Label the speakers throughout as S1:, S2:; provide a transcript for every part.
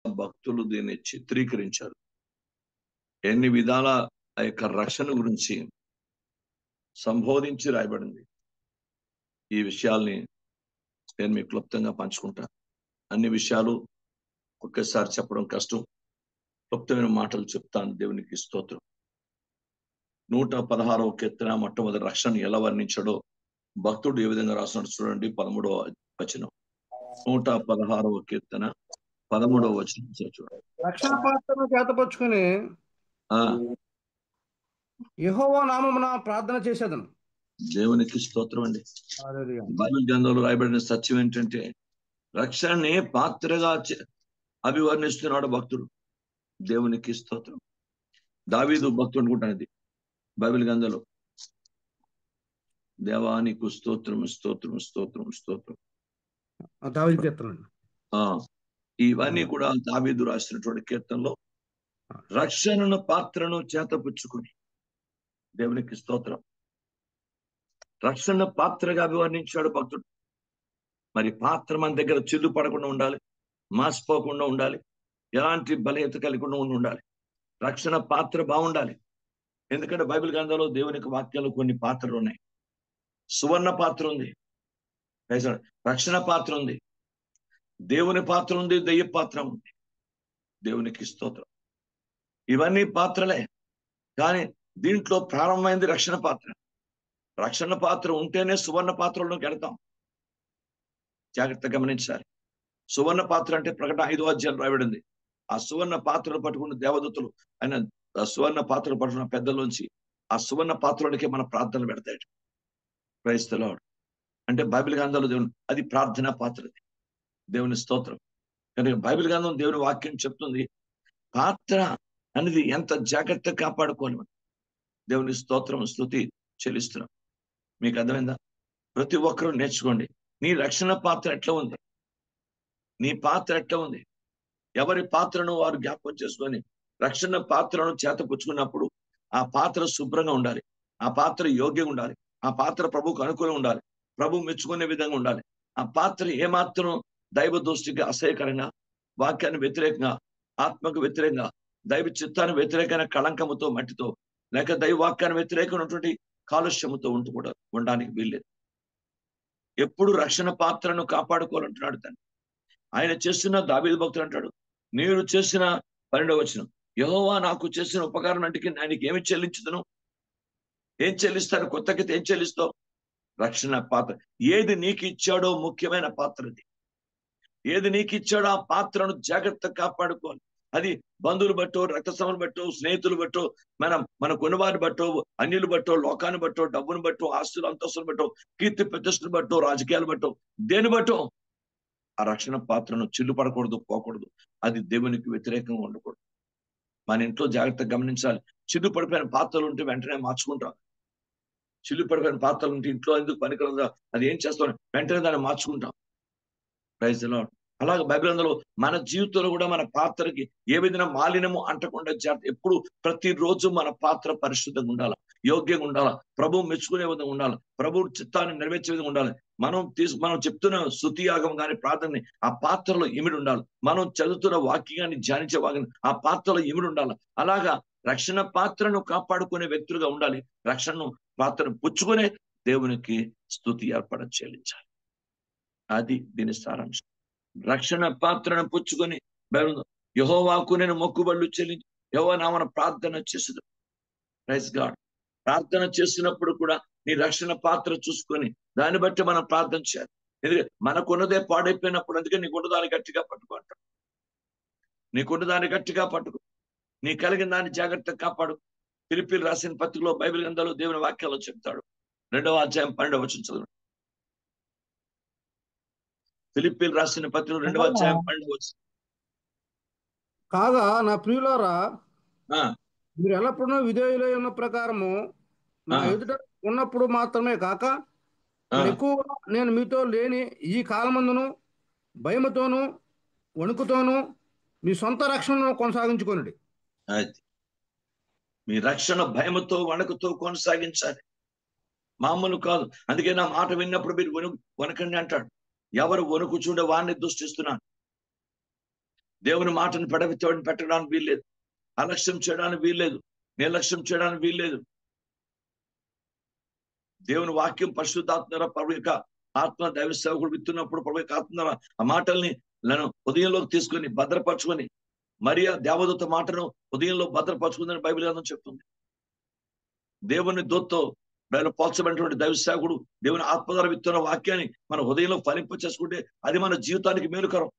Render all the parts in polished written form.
S1: భక్తులు దీన్ని చిత్రీకరించారు. ఎన్ని విధాల ఆ యొక్క రక్షణ గురించి సంబోధించి రాయబడింది. ఈ విషయాల్ని నేను మీకు క్లుప్తంగా పంచుకుంటాను. అన్ని విషయాలు ఒకేసారి చెప్పడం కష్టం. క్లుప్తమైన మాటలు చెప్తాను. దేవునికి స్తోత్రం. 116వ కీర్తన మొట్టమొదటి రక్షణ ఎలా వర్ణించాడో భక్తుడు ఏ విధంగా రాస్తున్నాడు చూడండి. 13వ వచనం. 116వ కీర్తన 13వ వచనం చూడండి.
S2: రక్షణ పాత్రను చేతపరుచుకుని యెహోవా నామమున ప్రార్థన చేసేదను.
S1: దేవునికి స్తోత్రం అండి.
S2: హల్లెలూయా.
S1: బైబిల్ గ్రంథంలో రాయబడిన సత్యం ఏంటంటే రక్షణని పాత్రగా అభివర్ణిస్తున్నాడు భక్తుడు. దేవునికి స్తోత్రం. దావీదు భక్తుడు అనుకుంటాను ఇది బైబిల్ గ్రంథంలో. దేవానికి స్తోత్రం స్తోత్రం స్తోత్రం స్తోత్రం.
S2: దావీదు కీర్తన.
S1: ఇవన్నీ కూడా దావీదు రాసినటువంటి కీర్తనలో రక్షణను పాత్రను చేతపుచ్చుకుని దేవునికి స్తోత్రం. రక్షణ పాత్రగా అభివర్ణించాడు భక్తుడు. మరి పాత్ర మన దగ్గర చిల్లు పడకుండా ఉండాలి, మాసిపోకుండా ఉండాలి, ఎలాంటి బలహీనత కలిగి ఉండాలి. రక్షణ పాత్ర బాగుండాలి. ఎందుకంటే బైబిల్ గ్రంథంలో దేవునికి వాక్యాలు కొన్ని పాత్రలు ఉన్నాయి. సువర్ణ పాత్ర ఉంది, రక్షణ పాత్ర ఉంది, దేవుని పాత్ర ఉంది, దెయ్య పాత్ర ఉంది. దేవునికి స్తోత్రం. ఇవన్నీ పాత్రలే, కానీ దీంట్లో ప్రారంభమైంది రక్షణ పాత్ర. రక్షణ పాత్ర ఉంటేనే సువర్ణ పాత్రలోకి వెళ్తాం. జాగ్రత్తగా గమనించాలి. సువర్ణ పాత్ర అంటే ప్రకటన 5వ అధ్యాయం రాయబడింది. ఆ సువర్ణ పాత్రలు పట్టుకున్న దేవదూతలు ఆయన సువర్ణ పాత్రలు పట్టుకున్న పెద్దలోంచి ఆ సువర్ణ పాత్రలోనికి మన ప్రార్థనలు పెడతాడు. Praise the Lord. అంటే బైబిల్ గ్రంథంలో దేవుని అది ప్రార్థనా పాత్ర. దేవుని స్తోత్రం. కానీ బైబిల్ గ్రంథం దేవుని వాక్యం చెప్తుంది పాత్ర అనేది ఎంత జాగ్రత్తగా కాపాడుకోవాలి. దేవుని స్తోత్రం స్తుతి చెల్లిస్తున్నాం. మీకు అర్థమైందా? ప్రతి ఒక్కరూ నేర్చుకోండి. నీ రక్షణ పాత్ర ఎట్లా ఉంది, నీ పాత్ర ఎట్లా ఉంది, ఎవరి పాత్రను వారు జ్ఞాపకం చేసుకొని రక్షణ పాత్రను చేతపుచ్చుకున్నప్పుడు ఆ పాత్ర శుభ్రంగా ఉండాలి, ఆ పాత్ర యోగ్యంగా ఉండాలి, ఆ పాత్ర ప్రభువుకు అనుకూలంగా ఉండాలి, ప్రభు మెచ్చుకునే విధంగా ఉండాలి. ఆ పాత్ర ఏమాత్రం దైవ దృష్టికి అసహ్యకరంగా, వాక్యాన్ని వ్యతిరేకంగా, ఆత్మకు వ్యతిరేకంగా, దైవ చిత్తాన్ని వ్యతిరేకమైన కళంకముతో, మట్టితో, లేక దైవ వాక్యాన్ని వ్యతిరేకమైనటువంటి కాలుష్యముతో కూడా ఉండడానికి వీల్లేదు. ఎప్పుడు రక్షణ పాత్రను కాపాడుకోవాలంటున్నాడు తండ్రి. ఆయన చేస్తున్న దావీదు భక్తుడు అంటాడు, మీరు చేసిన 12వ వచనం, యెహోవా నాకు చేసిన ఉపకారం అంటే ఆయనకి ఏమి చెల్లించుదును? ఏం చెల్లిస్తాను? కొత్తకి ఏం చెల్లిస్తావు? రక్షణ పాత్ర. ఏది నీకు ఇచ్చాడో ముఖ్యమైన పాత్ర అది. ఏది నీకు ఇచ్చాడో ఆ పాత్రను జాగ్రత్తగా కాపాడుకోవాలి. అది బంధువులు బట్టో, రక్త సంబంధులు బట్టో, స్నేహితులు బట్టో, మన కొనువారిని బట్టో, అన్యులు బట్టో, లోకాన్ని బట్టో, డబ్బును బట్టో, ఆస్తులు అంతస్తులు బట్టో, కీర్తి ప్రతిష్టలు బట్టో, రాజకీయాలు బట్టో, దేని బట్టో ఆ రక్షణ పాత్రను చిల్లు పడకూడదు, పోకూడదు. అది దేవునికి వ్యతిరేకంగా ఉండకూడదు. మన ఇంట్లో జాగ్రత్తగా గమనించాలి. చిల్లు పడిపోయిన పాత్రలు ఉంటే వెంటనే మార్చుకుంటాం. చిల్లు పడిపోయిన పాత్రలు ఉంటే ఇంట్లో ఎందుకు పనికిరాదు, అది ఏం చేస్తాం, వెంటనే దాన్ని మార్చుకుంటాం. Praise the Lord. అలాగే బైబిల్ గ్రంథంలో మన జీవితంలో కూడా మన పాత్రకి ఏ విధంగా మాలిన్యము అంటకుండా ఎప్పుడు ప్రతిరోజు మన పాత్ర పరిశుద్ధంగా ఉండాలి, యోగ్యంగా ఉండాలి, ప్రభువు మెచ్చుకునే విధంగా ఉండాలి, ప్రభు చిత్తాన్ని నెరవేర్చే విధంగా ఉండాలి. మనం చెప్తున్న స్తుతి యాగం కానీ ప్రార్థనని ఆ పాత్రలో ఇమిడి ఉండాలి. మనం చదువుతున్న వాక్యాన్ని ధ్యానించే వాక్యం ఆ పాత్రలో ఇమిడి ఉండాలి. అలాగా రక్షణ పాత్రను కాపాడుకునే వ్యక్తులుగా ఉండాలి. రక్షణను పాత్రను పుచ్చుకునే దేవునికి స్తుతి అర్పణ చెల్లించాలి. అది దీని సారాంశం. రక్షణ పాత్రను పుచ్చుకొని యెహోవాకు నేను మొక్కుబళ్ళు చెల్లించి యెహోవా నామమున ప్రార్థన చేసేది. Praise God. ప్రార్థన చేసినప్పుడు కూడా నీ రక్షణ పాత్ర చూసుకొని దాన్ని బట్టి మనం ప్రార్థన చేయాలి. ఎందుకంటే మనకున్నదే పాడైపోయినప్పుడు, అందుకే నీకున్న దాన్ని గట్టిగా పట్టుకో అంటాడు. నీకున్న దాన్ని గట్టిగా పట్టుకో, నీ కలిగిన దాన్ని జాగ్రత్తగా కాపాడు. ఫిలిప్పీయులకు రాసిన పత్రికలో బైబిల్ గ్రంథంలో దేవుని వాక్యాల్లో చెప్తాడు. 2వ అధ్యాయం 12వ వచనం చదువు. ఫిలిప్పీయులకు రాసిన పత్రిక 2వ అధ్యాయం 12వ వచనం.
S2: కాగా నా ప్రియులారా, మీరు ఎల్లప్పుడూ విధేయులై ఉన్న ప్రకారము నా ఎదుట ఉన్నప్పుడు మాత్రమే కాక మరి ఎక్కువగా నేను మీతో లేని ఈ కాలమందును భయముతోను వణుకుతోను మీ సొంత రక్షణను కొనసాగించుకోనండి.
S1: మీ రక్షణ భయముతో వణుకుతో కొనసాగించాలి, మామూలు కాదు. అందుకే నా మాట విన్నప్పుడు మీరు వణకండి అంటాడు. ఎవరు వణుకు చూడ వాడిని దృష్టిస్తున్నాను. దేవుని మాటను పెట్టడానికి వీల్లేదు, అలక్ష్యం చేయడానికి వీల్లేదు, నిర్లక్ష్యం చేయడానికి వీల్లేదు. దేవుని వాక్యం పరిశుద్ధాత్మ ప్రభు యొక్క ఆత్మ దైవ సేవకుడు విత్తున్నప్పుడు ప్రభు యొక్క ఆత్మ ఆ మాటల్ని ఉదయంలోకి తీసుకొని భద్రపరచుకొని, మరియా దేవదూత మాటను ఉదయంలో భద్రపరచుకుందని బైబిల్ గ్రంథం చెప్తుంది. దేవుని దూతతో పోల్చబడినటువంటి దైవ సేవకుడు దేవుని ఆత్మ ద్వారా విత్తున్న వాక్యాన్ని మన హృదయంలో ఫలింప చేసుకుంటే అది మన జీవితానికి మేలుకరం,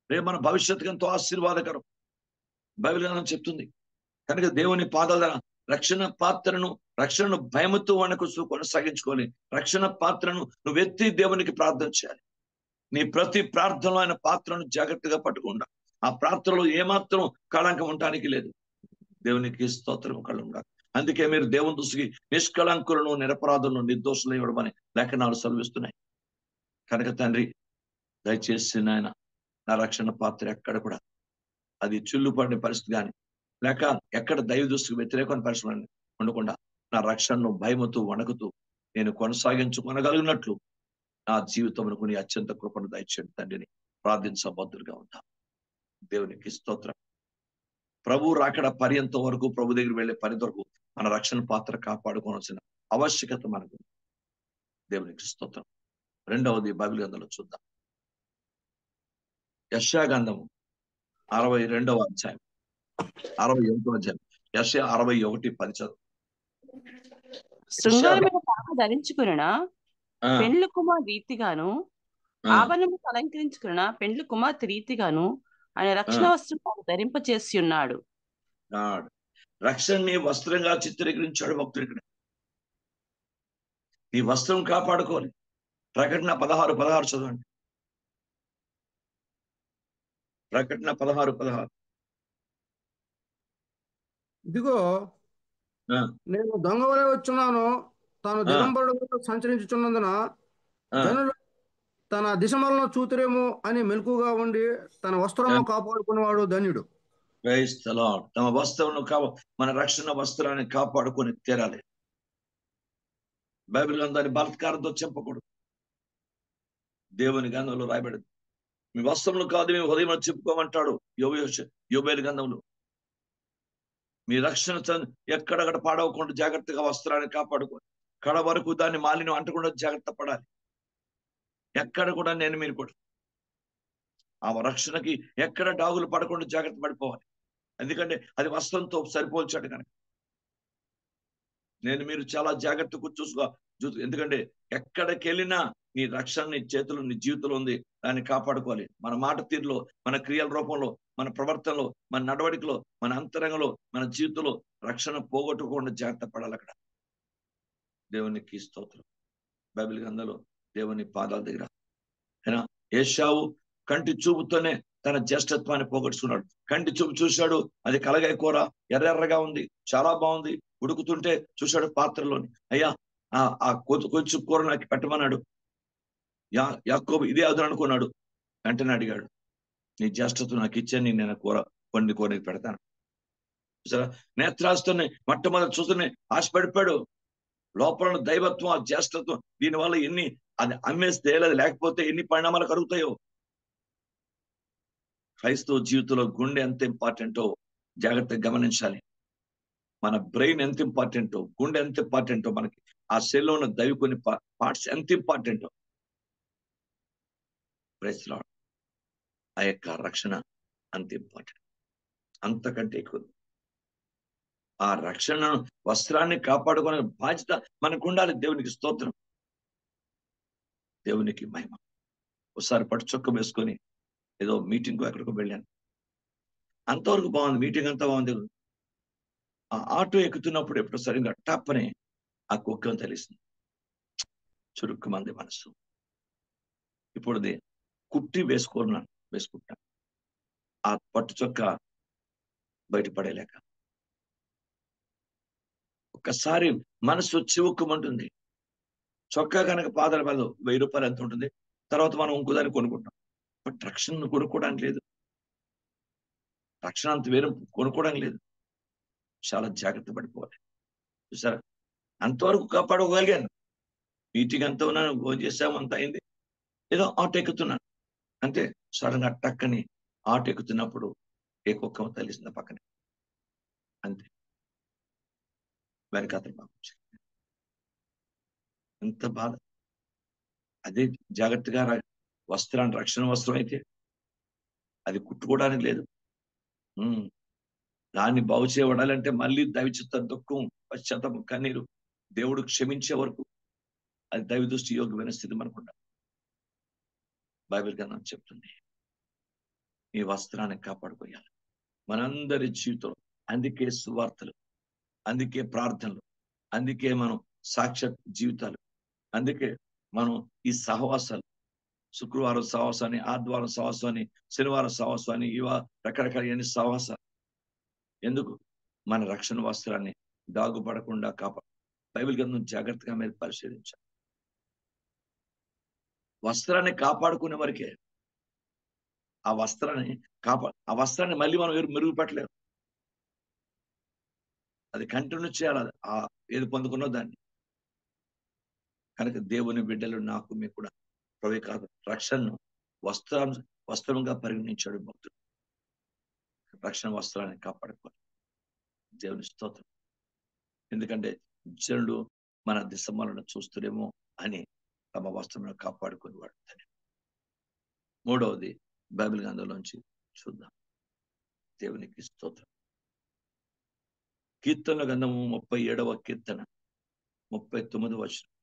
S1: రేపు మన భవిష్యత్తుకు ఎంతో ఆశీర్వాదకరం బైబిల్ గ్రంథం చెప్తుంది. కనుక దేవుని పాదాల రక్షణను భయముతో కొనసాగించుకోవాలి. రక్షణ పాత్రను నువ్వు ఎత్తి దేవునికి ప్రార్థన చేయాలి. నీ ప్రతి ప్రార్థనలో ఆయన పాత్రను జాగ్రత్తగా పట్టుకుండా ఆ ప్రార్థనలో ఏమాత్రం కళంకం ఉండటానికి లేదు. దేవునికి స్తోత్రం కళ్ళు ఉండాలి. అందుకే మీరు దేవుని దృష్టికి నిష్కళంకులను, నిరపరాధులను, నిర్దోషులు ఇవ్వడమని లేఖనాలు సెలవిస్తున్నాయి. కనుక తండ్రి దయచేసి నాయన నా రక్షణ పాత్ర ఎక్కడ కూడా అది చిల్లుపడిన పరిస్థితి కానీ లేక ఎక్కడ దైవ దృష్టికి వ్యతిరేకమైన పరిస్థితులను ఉండకుండా నా రక్షణను భయముతూ వణకుతూ నేను కొనసాగించుకొనగలిగినట్లు నా జీవితంలో నీ అత్యంత కృపను దయచేయండి తండ్రిని ప్రార్థించబద్దులుగా ఉంటాం. దేవునికి స్తోత్రం. ప్రభు రాకడ పర్యంత వరకు, ప్రభు దగ్గర వెళ్లే పర్యంత వరకు మన రక్షణ పాత్ర కాపాడుకోవాల్సిన ఆవశ్యకత మనకు. దేవునికి స్తోత్రం. రెండవది బైబిల్ గ్రంథంలో చూద్దాం. యెషయా గ్రంథము 62వ అధ్యాయం 61వ అధ్యాయం. యెషయా 61:10 చదువు.
S3: శృంగారమైన పాప ధరించుకున్న పెండ్లు కుమార్ రీతిగాను, ఆభరణము అలంకరించుకున్న పెండ్లు కుమార్తె రీతిగాను ఆయన రక్షణ వస్త్రం ధరింప చేసి ఉన్నాడు.
S1: రక్షణని వస్త్రంగా చిత్రీకరించాడు భక్తుడు. ఇక్కడ నీ వస్త్రం కాపాడుకోవాలి. ప్రకటన 16:16 చదవండి. ప్రకటన 16:16.
S2: ఇదిగో నేను దొంగ వలె వచ్చున్నాను, తాను దిగంబరుడుగా సంచరించుచున్నందున జనులు తన దిశమలను చూతురేమో అని మెలకుగా ఉండి తన వస్త్రము కాపాడుకునేవాడు ధన్యుడు.
S1: తమ వస్త్రం మన రక్షణ వస్త్రాన్ని కాపాడుకొని తీరాలి. బైబిల్ గ్రంథాన్ని బలత్కారంతో చెప్పకూడదు. దేవుని గ్రంథంలో రాయబడింది, మీ వస్త్రములు కాదు మీ హృదయం చెప్పుకోమంటాడు యోబేలు గ్రంథంలో. మీ రక్షణ ఎక్కడక్కడ పాడవకుండా జాగ్రత్తగా వస్త్రాన్ని కాపాడుకోండి. కడ వరకు దాన్ని మాలిన్యం అంటకుండా జాగ్రత్త పడాలి. ఎక్కడ కూడా మీరు కూడా ఆ రక్షణకి ఎక్కడ డాగులు పడకుండా జాగ్రత్త పడిపోవాలి. ఎందుకంటే అది వస్త్రంతో సరిపోల్చాడు కనుక మీరు చాలా జాగ్రత్తగా చూసుకో. ఎందుకంటే ఎక్కడికి వెళ్ళినా నీ రక్షణ నీ చేతులు, నీ జీవితంలో ఉంది. దాన్ని కాపాడుకోవాలి. మన మాట తీరులో, మన క్రియల రూపంలో, మన ప్రవర్తనలో, మన నడవడికలో, మన అంతరంగంలో, మన జీవితంలో రక్షణ పోగొట్టుకోకుండా జాగ్రత్త పడాలి. అక్కడ దేవునికి స్తోత్రం. బైబిల్ గ్రంథంలో దేవుని పాదాల దగ్గర ఏశావు కంటి చూపుతోనే తన జ్యేష్ఠత్వాన్ని పోగొట్టుకున్నాడు. కంటి చూపు చూశాడు, అది కలగాయ కూర ఎర్రెర్రగా ఉంది, చాలా బాగుంది. ఉడుకుతుంటే చూశాడు పాత్రలోని, అయ్యా ఆ కొంచెం కూర నాకు పెట్టమన్నాడు. యాకోబు ఇదే అదును అనుకున్నాడు. వెంటనే అడిగాడు, నీ జ్యేష్ఠత్వం నాకు ఇచ్చాను, నేను కొన్ని నీకు పెడతాను. చూసారా, నేత్రాస్తుని మొట్టమొదటి చూస్తూనే ఆశపడిపోయాడు. లోపల దైవత్వం, ఆ జ్యేష్ఠత్వం, దీనివల్ల ఎన్ని అది అమ్మేస్తే లేకపోతే ఎన్ని పరిణామాలు కలుగుతాయో. క్రైస్తవ జీవితంలో గుండె ఎంత ఇంపార్టెంటో జాగ్రత్తగా గమనించాలి. మన బ్రెయిన్ ఎంత ఇంపార్టెంటో, గుండె ఎంత ఇంపార్టెంటో, మనకి ఆ సెల్లో ఉన్న దైవ కొన్ని పార్ట్స్ ఎంత ఇంపార్టెంటో. Praise Lord. ఆ యొక్క రక్షణ అంత ఇంపార్టెంట్, అంతకంటే ఎక్కువ. ఆ రక్షణను, వస్త్రాన్ని కాపాడుకునే బాధ్యత మనకు ఉండాలి. దేవునికి స్తోత్రం, దేవునికి మహిమ. ఒకసారి పట్టు చొక్క వేసుకొని ఏదో మీటింగ్ ఎక్కడికో వెళ్ళాను. అంతవరకు బాగుంది, మీటింగ్ అంతా బాగుంది. ఆ ఆటో ఎక్కుతున్నప్పుడు ఎప్పుడు సరిగ్గా టప్పని ఆ కుక్కం తెలిసింది. చురుక్కుమంది మనసు. ఇప్పుడు కుట్టి వేసుకుంటాను. ఆ పట్టు చొక్క బయటపడేలేక ఒక్కసారి మనసు చివుక్కుమంటుంది. చొక్కా కనుక పాదాల మీద 1000 రూపాయలు ఎంత ఉంటుంది, తర్వాత మనం ఇంకోదాన్ని కొనుక్కుంటాం. బట్ రక్షణను కొనుక్కోవడానికి లేదు, రక్షణ అంత వేరు కొనుక్కోవడానికి లేదు. చాలా జాగ్రత్త పడిపోవాలి. చూసారా, అంతవరకు కాపాడుకోగలిగాను. మీటింగ్ అంతా ఉన్నాను, భోజనం చేసాము, అంత అయింది. ఏదో ఆటో ఎక్కుతున్నాను అంతే. సడన్గా టక్కని ఆటో ఎక్కుతున్నప్పుడు ఏ కుక్క తలిసిందా పక్కనే, అంతే. వెనకాతలు పంపించారు. ఎంత బాధ. అదే జాగ్రత్తగా వస్త్రాన్ని, రక్షణ వస్త్రం అయితే అది కుట్టుకోవడానికి లేదు. దాన్ని బాగు చేయబడాలంటే మళ్ళీ దైవచిత్త దుఃఖం, పశ్చాత్తాపం, కన్నీరు, దేవుడు క్షమించే వరకు అది దైవ దృష్టి యోగ్యమైన స్థితి మనకుండా. బైబిల్ గ్రంథం చెప్తుంది ఈ వస్త్రాన్ని కాపాడుకోవాలి మనందరి జీవితంలో. అందుకే సువార్తలు, అందుకే ప్రార్థనలు, అందుకే మనం సాక్షాత్ జీవితాలు, అందుకే మనం ఈ సహవాసాలు, శుక్రవారం సహవాసాన్ని, ఆదివారం సహవాసాన్ని, శనివారం సహవాసాన్ని, రకరకాల ఎన్ని సహవాసాలు. ఎందుకు? మన రక్షణ వస్త్రాన్ని దాగుపడకుండా బైబిల్ గ్రంథం జాగ్రత్తగా మీరు పరిశీలించాలి. వస్త్రాన్ని కాపాడుకునే వరకే. ఆ వస్త్రాన్ని మళ్ళీ మనం మెరుగుపెట్టలేము. అది కంటిన్యూ చేయాలి, ఏది పొందుకున్నో దాన్ని. కనుక దేవుని బిడ్డలు, నాకు మీకు కూడా ప్రవేకాదు రక్షణను వస్త్రంగా పరిగణించాడు భక్తుడు. రక్షణ వస్త్రాన్ని కాపాడుకోవాలి. దేవుని స్తోత్రం. ఎందుకంటే జనుడు మన దిశమలను చూస్తుడేమో అని తమ వస్త్రములను కాపాడుకుని వాడుతాడు. మూడవది బైబిల్ గ్రంథంలోంచి చూద్దాం. దేవునికి స్తోత్రం. కీర్తనల గ్రంథము 37వ కీర్తన 39వ వచనం.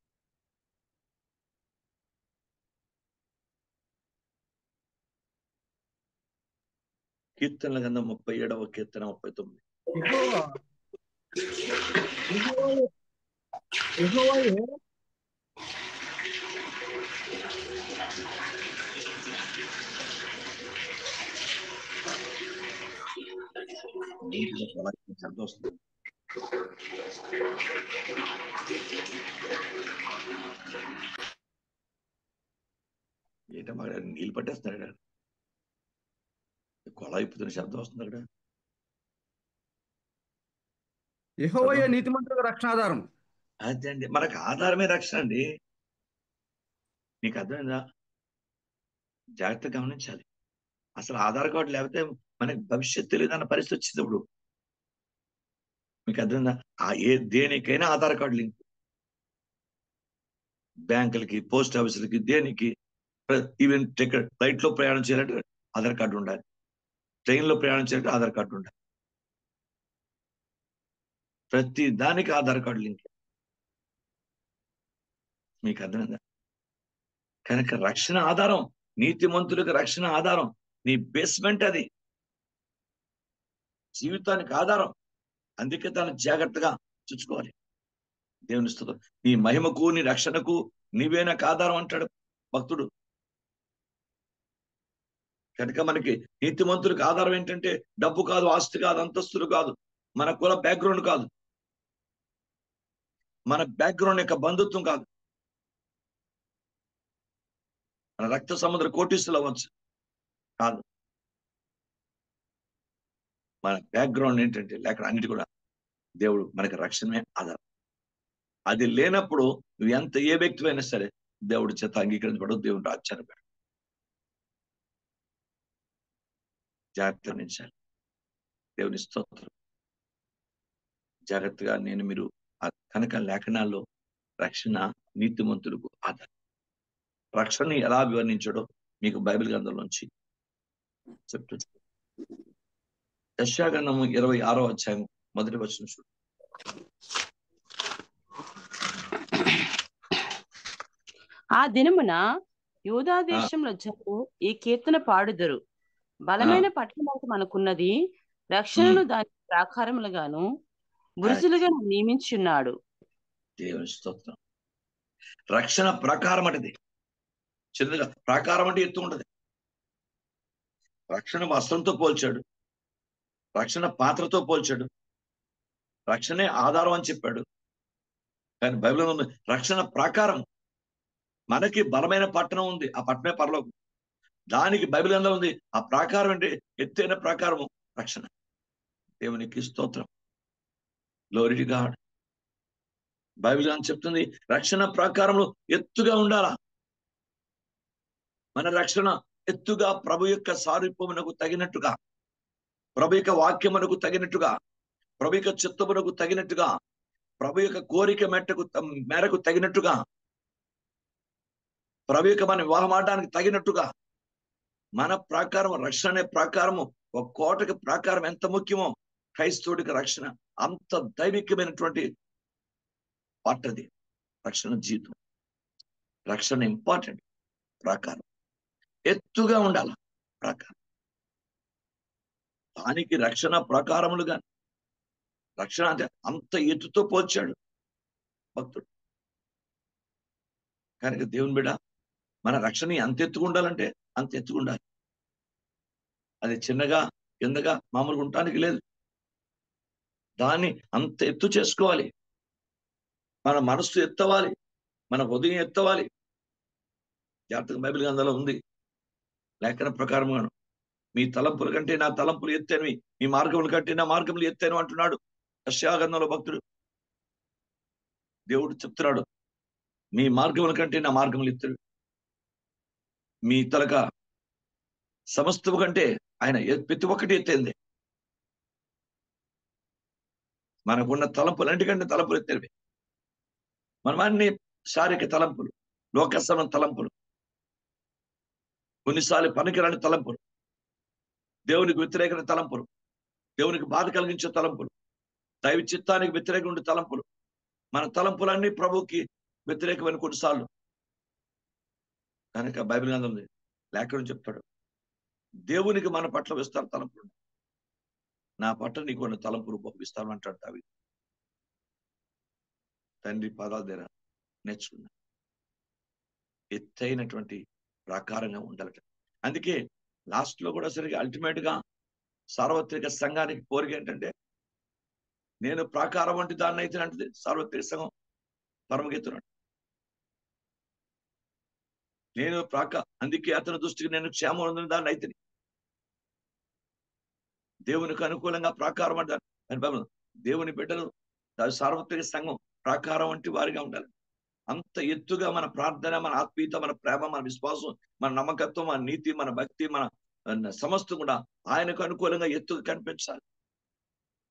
S1: కీర్తనల గ్రంథం 37వ కీర్తన 39. ఏంటమ్మా నీళ్ళు పట్టేస్తున్నాడు, కొలాయిపుతున్న శబ్దం వస్తుంది అక్కడ.
S2: యెహోవాయే నీతిమంతులకు రక్షణాధారం.
S1: అదే అండి, మనకు ఆధారమే రక్షణ అండి. మీకు అర్థమైందా? జాగ్రత్తగా గమనించాలి. అసలు ఆధార్ కార్డు లేకపోతే మనకి భవిష్యత్తు తెలియదన్న పరిస్థితి వచ్చింది ఇప్పుడు. మీకు అర్థమైందా? దేనికైనా ఆధార్ కార్డు లింక్. బ్యాంకులకి, పోస్ట్ ఆఫీసులకి, దేనికి, ఈవెన్ టికెట్, ఫ్లైట్ లో ప్రయాణం చేయాలంటే ఆధార్ కార్డు ఉండాలి, ట్రైన్ లో ప్రయాణం చేయాలంటే ఆధార్ కార్డు ఉండాలి. ప్రతి దానికి ఆధార్ కార్డు లింక్. మీకు అర్థమైందా? కనుక రక్షణ ఆధారం, నీతిమంతులకు రక్షణ ఆధారం, నీ బేస్మెంట్ అది, జీవితానికి ఆధారం. అందుకే దాన్ని జాగ్రత్తగా చూసుకోవాలి. దేవుని స్తుతి. నీ మహిమకు, నీ రక్షణకు నీవే నాకు ఆధారం అంటాడు భక్తుడు. కనుక మనకి నీతిమంతులకు ఆధారం ఏంటంటే డబ్బు కాదు, ఆస్తి కాదు, అంతస్తులు కాదు, మన కుల బ్యాక్గ్రౌండ్ కాదు, మన బ్యాక్గ్రౌండ్ యొక్క బంధుత్వం కాదు, మన రక్త సముద్ర కోటీసులు అవ్వచ్చు కాదు. మన బ్యాక్గ్రౌండ్ ఏంటంటే లేక అన్నిటి కూడా దేవుడు మనకి రక్షణమే ఆధారం. అది లేనప్పుడు నువ్వు ఏ వ్యక్తి అయినా సరే దేవుడి చేత అంగీకరించబడవు, దేవుడు రాజ్యాన్ని పెడు. జాగ్రత్త నించాలి. దేవుని స్తోత్రం. జాగ్రత్తగా మీరు కనుక లేఖనాల్లో రక్షణ నీతిమంతులకు ఆధారం. రక్షణని ఎలా వివరించాడో మీకు బైబిల్ గ్రంథంలోంచి చెప్తుంది. యెషయాగ్రంథము 26వ అధ్యాయం 1వ వచనం చూడు.
S3: ఆ దినమున యూదా దేశంలో జనులు ఈ కీర్తన పాడుదురు. బలమైన పట్టణం మనకున్నది, రక్షణను దాని ప్రాకారములుగాను బురుజులుగా నియమించున్నాడు.
S1: దేవుని స్తోత్రం. రక్షణ ప్రాకారం అంటే చిన్నగా, ప్రాకారం అంటే ఎత్తు ఉంటది. రక్షణ వస్త్రంతో పోల్చాడు, రక్షణ పాత్రతో పోల్చాడు, రక్షణే ఆధారం అని చెప్పాడు. కానీ బైబిల్లో ఉంది రక్షణ ప్రాకారం. మనకి బలమైన పట్టణం ఉంది, ఆ పట్టణమే పరలోకం. దానికి బైబిల్ గ్రంథంలో ఉంది ఆ ప్రాకారం అంటే ఎత్తైన ప్రాకారము రక్షణ. దేవునికి స్తోత్రం. Glory to God. బైబిల్ గ్రంథం చెప్తుంది రక్షణ ప్రాకారంలో ఎత్తుగా ఉండాలా. మన రక్షణ ఎత్తుగా ప్రభు యొక్క సారూప్యమునకు తగినట్టుగా, ప్రభు యొక్క వాక్యమునకు తగినట్టుగా, ప్రభు యొక్క చిత్తమునకు తగినట్టుగా, ప్రభు యొక్క కోరిక మేరకు తగినట్టుగా, ప్రభు యొక్క మన వివాహమాడడానికి తగినట్టుగా, మన ప్రాకారం రక్షణ అనే ప్రాకారము ఒక కోటకి ప్రాకారం ఎంత ముఖ్యమో క్రైస్తవుడికి రక్షణ అంత దైవికమైనటువంటి పాటది. రక్షణ జీవితం, రక్షణ ఇంపార్టెంట్. ప్రాకారం ఎత్తుగా ఉండాల. ప్రాకారం దానికి రక్షణ ప్రాకారములుగా, రక్షణ అంటే అంత ఎత్తుతో పోల్చాడు భక్తుడు. కనుక దేవుని బిడ్డ, మన రక్షణ ఎంత ఎత్తుగా ఉండాలంటే అంత ఎత్తుగా ఉండాలి. అది చిన్నగా కిందగా మామూలుగా ఉండటానికి లేదు. దాన్ని అంత ఎత్తు చేసుకోవాలి. మన మనస్సు ఎత్తవాలి, మన హృదయం ఎత్తవాలి. జాగ్రత్తగా బైబిల్ గ్రంథంలో ఉంది, లేఖన ప్రకారంగాను, మీ తలంపుల కంటే నా తలంపులు ఎత్తేనవి, మీ మార్గముల కంటే నా మార్గములు ఎత్తేను అంటున్నాడు యెషయా గ్రంథంలో భక్తుడు. దేవుడు చెప్తున్నాడు, మీ మార్గముల కంటే నా మార్గములు ఎత్తేవి, మీ తలక సమస్తము కంటే ఆయన ప్రతి ఒక్కటి ఎత్తేంది. మనకున్న తలంపులన్నిటికంటే తలంపులు ఎత్తేవి. మనమన్నీ శారీరక తలంపులు, లోకసమైన తలంపులు, కొన్నిసార్లు పనికిరాని తలంపులు, దేవునికి వ్యతిరేకమైన తలంపులు, దేవునికి బాధ కలిగించే తలంపులు, దైవ చిత్తానికి వ్యతిరేకంగా ఉండే తలంపులు. మన తలంపులన్నీ ప్రభువుకి వ్యతిరేకమైన కొన్నిసార్లు. కనుక బైబిల్ గ్రంథం ఉంది, లేఖనం చెప్తాడు, దేవునికి మన పట్ల విస్తార తలంపులు, నా పట్ల నీకు కొన్ని తలంపులు విస్తారం అంటాడు దావీదు. తండ్రి పాదాల దగ్గర నేర్చుకున్నా ఎత్తైనటువంటి ప్రాకారంగా ఉండాలట. అందుకే లాస్ట్ లో కూడా సరిగా అల్టిమేట్ గా సార్వత్రిక సంఘానికి కోరిక ఏంటంటే, నేను ప్రాకారం వంటి దాన్ని అయితే అంటుంది సార్వత్రిక సంఘం పరమగీతున్నాడు. నేను అందుకే అతని దృష్టికి నేను క్షేమం ఉందని దాన్ని అయితే దేవునికి అనుకూలంగా ప్రాకారం అంటారు. దేవుని బిడ్డలు సార్వత్రిక సంఘం ప్రాకారం వంటి వారిగా ఉండాలి. అంత ఎత్తుగా మన ప్రార్థన, మన ఆత్మీయత, మన ప్రేమ, మన విశ్వాసం, మన నమ్మకత్వం, మన నీతి, మన భక్తి, మన సమస్తం కూడా ఆయనకు అనుకూలంగా ఎత్తుగా కనిపించాలి.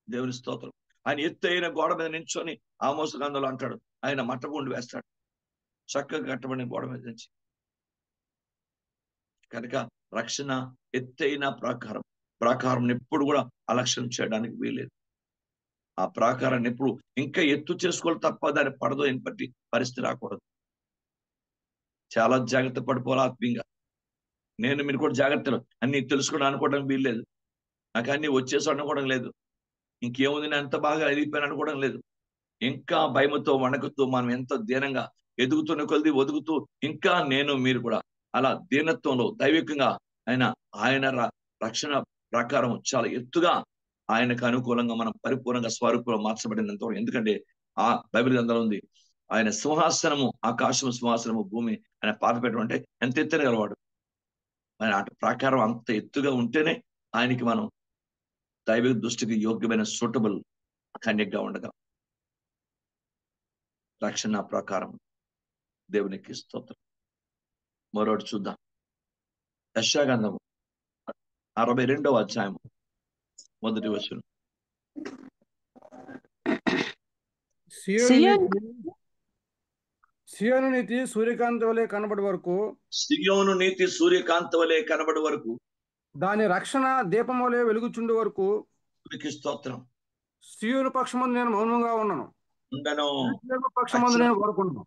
S1: దేవుని స్తోత్రం. ఆయన ఎత్తు అయిన గోడ మీద నించొని ఆమోసు గ్రంథంలో అంటాడు, ఆయన మట్టగుండు వేస్తాడు చక్కగా కట్టబడిన గోడ మీద నుంచి. కనుక రక్షణ ఎత్తైన ప్రాకారం ఎప్పుడు కూడా అలక్ష్యం చేయడానికి వీలేదు. ఆ ప్రాకారాన్ని ఎప్పుడు ఇంకా ఎత్తు చేసుకోవాలి తప్ప దాన్ని పడదో బట్టి పరిస్థితి రాకూడదు. చాలా జాగ్రత్త పడిపోవాలి ఆత్మీయంగా. మీరు కూడా జాగ్రత్తలు అన్ని తెలుసుకోవడం అనుకోవడానికి వీల్లేదు. నాకు అన్ని వచ్చేసి అనుకోవడం లేదు. ఇంకేముంది నేను ఎంత బాగా ఎదిగిపోయాను అనుకోవడం లేదు. ఇంకా భయముతో వణకుతూ మనం ఎంత దీనంగా ఎదుగుతున్న కొద్ది ఒదుగుతూ ఇంకా మీరు కూడా అలా దీనత్వంలో దైవికంగా ఆయన రక్షణ ప్రకారం చాలా ఎత్తుగా ఆయనకు అనుకూలంగా మనం పరిపూర్ణంగా స్వరూపంలో మార్చబడినంత. ఎందుకంటే ఆ బైబిల్ గ్రంథంలో ఉంది, ఆయన సింహాసనము ఆకాశము, సింహాసనము భూమి, ఆయన పాత పెట్టడం అంటే ఎంత ఎత్తున గలవాడు. ఆయన ఆ ప్రకారం అంత ఎత్తుగా ఉంటేనే ఆయనకి మనం దైవిక దృష్టికి యోగ్యమైన సూటబుల్ కన్యకగా ఉండగలం. రక్షణ ప్రకారం దేవునికి స్తోత్రం. మరోటి చూద్దాం. యెషయా గ్రంథము 62వ అధ్యాయము 1వ వచనం.
S2: సియోను నీతి సూర్యకాంతి వలె కనబడి వరకు,
S1: సియోను నీతి సూర్యకాంతి వలె కనబడి వరకు,
S2: దాని రక్షణ దీపం వలె వెలుగుచుండు వరకు
S1: స్తోత్రం.
S2: సియోను పక్షమందు నేను మౌనంగా ఉన్నాను, పక్షమందు నేను కోరుకున్నాను.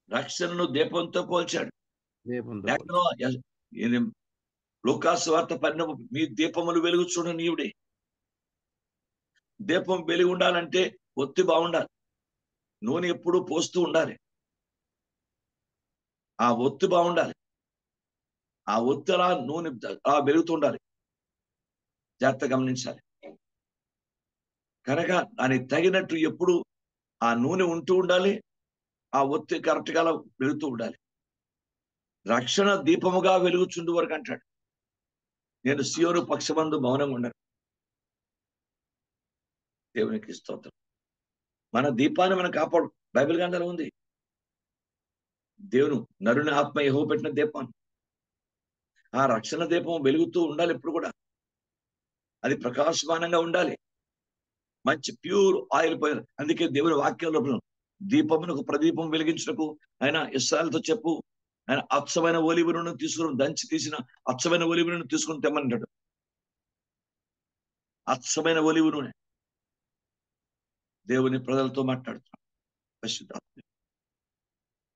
S1: రక్షణను దీపంతో పోల్చాడు. లూకాసు వార్త 12 మీ దీపములు వెలుగు చూడ నీవుడే. దీపం వెలుగు ఉండాలంటే ఒత్తి బాగుండాలి, నూనె ఎప్పుడు పోస్తూ ఉండాలి. ఆ ఒత్తి బాగుండాలి, ఆ ఒత్తి అలా నూనె అలా వెలుగుతూ ఉండాలి. జాగ్రత్త గమనించాలి. కనుక దానికి తగినట్టు ఎప్పుడు ఆ నూనె ఉంటూ ఉండాలి, ఆ ఒత్తి కరెక్ట్ గా వెలుగుతూ ఉండాలి. రక్షణ దీపముగా వెలుగుచుండు వరకు అంటాడు. నేను సియోను పక్షమందు మౌనంగా ఉన్నాను. దేవునికి స్తోత్రం. మన దీపాన్ని మనం కాపాడు. బైబిల్ గ్రంథంలో ఉంది, దేవుడు నరుని ఆత్మ యెహోవా పెట్టిన దీపాన్ని ఆ రక్షణ దీపం వెలుగుతూ ఉండాలి ఎప్పుడు కూడా. అది ప్రకాశమానంగా ఉండాలి. మంచి ప్యూర్ ఆయిల్ పోయారు. అందుకే దేవుని వాక్యంలో దీపమునకు ప్రదీపం వెలిగించుటకు ఆయన ఇశ్రాయేలుతో చెప్పు, ఆయన అచ్చమైన ఒలీవ నూనెను తీసుకుని దంచి తీసిన అచ్చమైన ఒలీవ నూనెను తీసుకుని తెమ్మంటాడు. అచ్చమైన ఒలీవ నూనె దేవుని ప్రజలతో మాట్లాడుతున్నాడు పరిశుద్ధాత్మ.